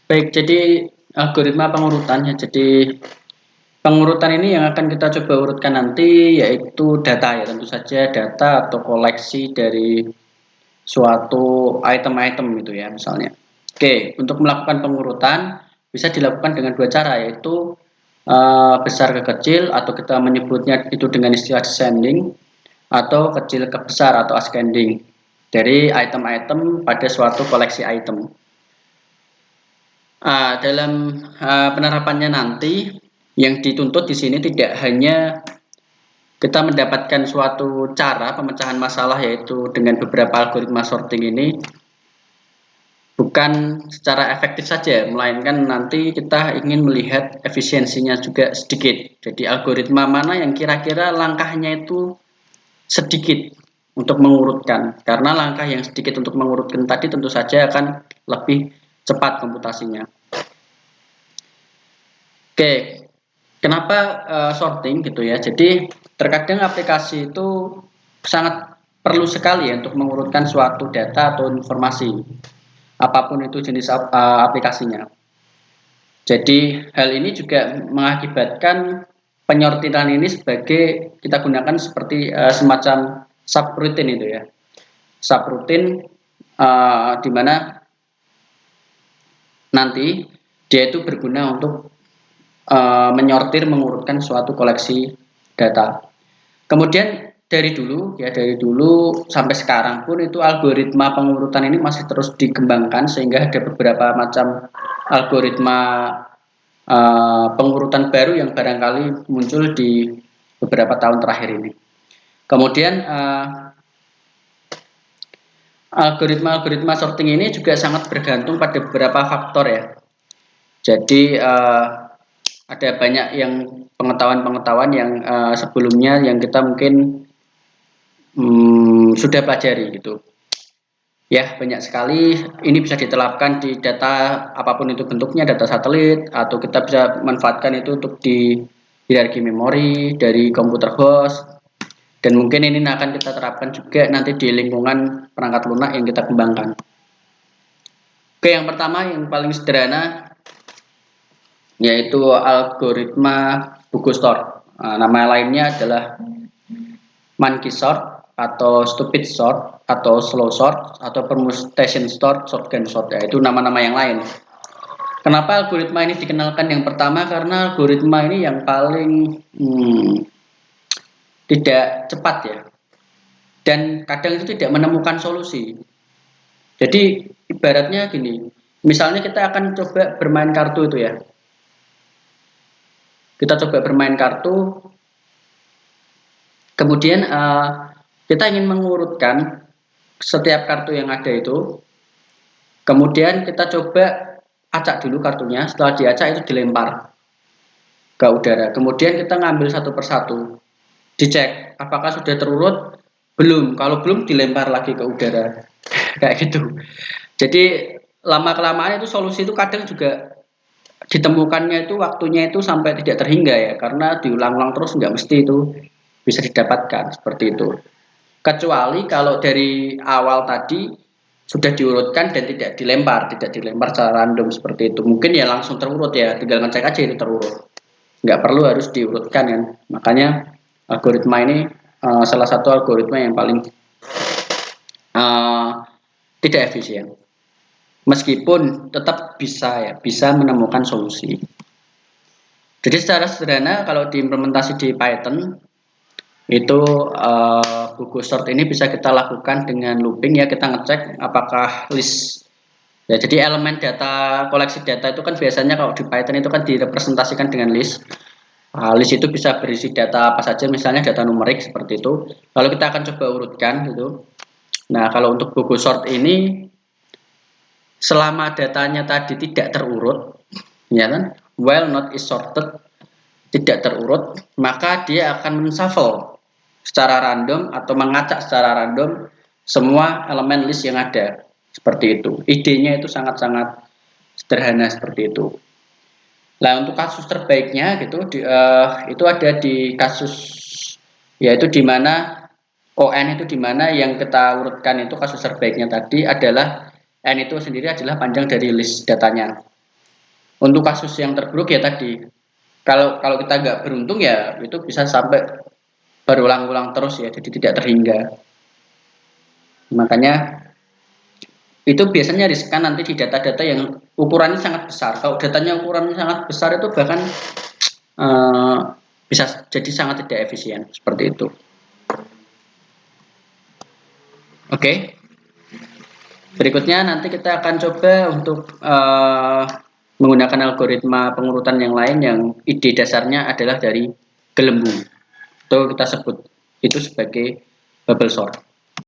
Baik, jadi algoritma pengurutan ya. Jadi pengurutan ini yang akan kita coba urutkan nanti yaitu data ya, tentu saja data atau koleksi dari suatu item-item itu ya misalnya. Oke, untuk melakukan pengurutan bisa dilakukan dengan dua cara yaitu besar ke kecil atau kita menyebutnya itu dengan istilah descending atau kecil ke besar atau ascending dari item-item pada suatu koleksi item. Dalam penerapannya nanti yang dituntut di sini tidak hanya kita mendapatkan suatu cara pemecahan masalah yaitu dengan beberapa algoritma sorting ini bukan secara efektif saja, melainkan nanti kita ingin melihat efisiensinya juga sedikit. Jadi algoritma mana yang kira-kira langkahnya itu sedikit untuk mengurutkan, karena langkah yang sedikit untuk mengurutkan tadi tentu saja akan lebih cepat komputasinya. Oke, kenapa sorting gitu ya? Jadi terkadang aplikasi itu sangat perlu sekali ya untuk mengurutkan suatu data atau informasi, apapun itu jenis aplikasinya. Jadi hal ini juga mengakibatkan penyortiran ini sebagai kita gunakan seperti semacam subroutine itu ya. Subroutine di mana nanti dia itu berguna untuk menyortir mengurutkan suatu koleksi data. Kemudian dari dulu sampai sekarang pun itu algoritma pengurutan ini masih terus dikembangkan sehingga ada beberapa macam algoritma pengurutan baru yang barangkali muncul di beberapa tahun terakhir ini. Kemudian algoritma sorting ini juga sangat bergantung pada beberapa faktor ya. Jadi ada banyak yang pengetahuan yang sebelumnya yang kita mungkin sudah pelajari gitu. Ya, banyak sekali ini bisa diterapkan di data apapun itu bentuknya, data satelit, atau kita bisa manfaatkan itu untuk di hierarki memori dari komputer host, dan mungkin ini akan kita terapkan juga nanti di lingkungan perangkat lunak yang kita kembangkan. Oke, yang pertama yang paling sederhana yaitu algoritma buku sort. Nama lainnya adalah monkey sort atau stupid sort atau slow sort atau permutation sort, shotgun sort ya, itu nama-nama yang lain. Kenapa algoritma ini dikenalkan yang pertama? Karena algoritma ini yang paling tidak cepat ya, dan kadang itu tidak menemukan solusi. Jadi ibaratnya gini, misalnya kita akan coba bermain kartu itu ya, kita coba bermain kartu, kemudian kita ingin mengurutkan setiap kartu yang ada itu, kemudian kita coba acak dulu kartunya, setelah diacak itu dilempar ke udara, kemudian kita ngambil satu persatu, dicek apakah sudah terurut, belum, kalau belum dilempar lagi ke udara, kayak gitu. Jadi lama kelamaan itu solusi itu kadang juga ditemukannya itu waktunya itu sampai tidak terhingga ya, karena diulang-ulang terus nggak mesti itu bisa didapatkan seperti itu. Kecuali kalau dari awal tadi sudah diurutkan dan tidak dilempar secara random seperti itu. Mungkin ya langsung terurut ya, tinggal ngecek aja itu terurut. Nggak perlu harus diurutkan kan. Makanya algoritma ini salah satu algoritma yang paling tidak efisien. Meskipun tetap bisa menemukan solusi. Jadi secara sederhana kalau diimplementasi di Python itu buku sort ini bisa kita lakukan dengan looping ya, kita ngecek apakah list ya, jadi elemen data, koleksi data itu kan biasanya kalau di Python itu kan direpresentasikan dengan list. List itu bisa berisi data apa saja, misalnya data numerik seperti itu, lalu kita akan coba urutkan gitu. Nah, kalau untuk buku sort ini selama datanya tadi tidak terurut ya kan, while not is sorted, tidak terurut, maka dia akan men-shuffle secara random atau mengacak secara random semua elemen list yang ada. Seperti itu. Idenya itu sangat-sangat sederhana seperti itu. Nah, untuk kasus terbaiknya gitu itu ada di kasus yaitu di mana ON itu di mana yang kita urutkan itu kasus terbaiknya tadi adalah N itu sendiri adalah panjang dari list datanya. Untuk kasus yang terburuk ya tadi, kalau kita nggak beruntung ya itu bisa sampai berulang-ulang terus ya, jadi tidak terhingga. Makanya itu biasanya riskan nanti di data-data yang ukurannya sangat besar. Kalau datanya ukurannya sangat besar itu bahkan eh, bisa jadi sangat tidak efisien seperti itu. Oke, berikutnya nanti kita akan coba untuk menggunakan algoritma pengurutan yang lain yang ide dasarnya adalah dari gelembung. Itu kita sebut itu sebagai bubble sort.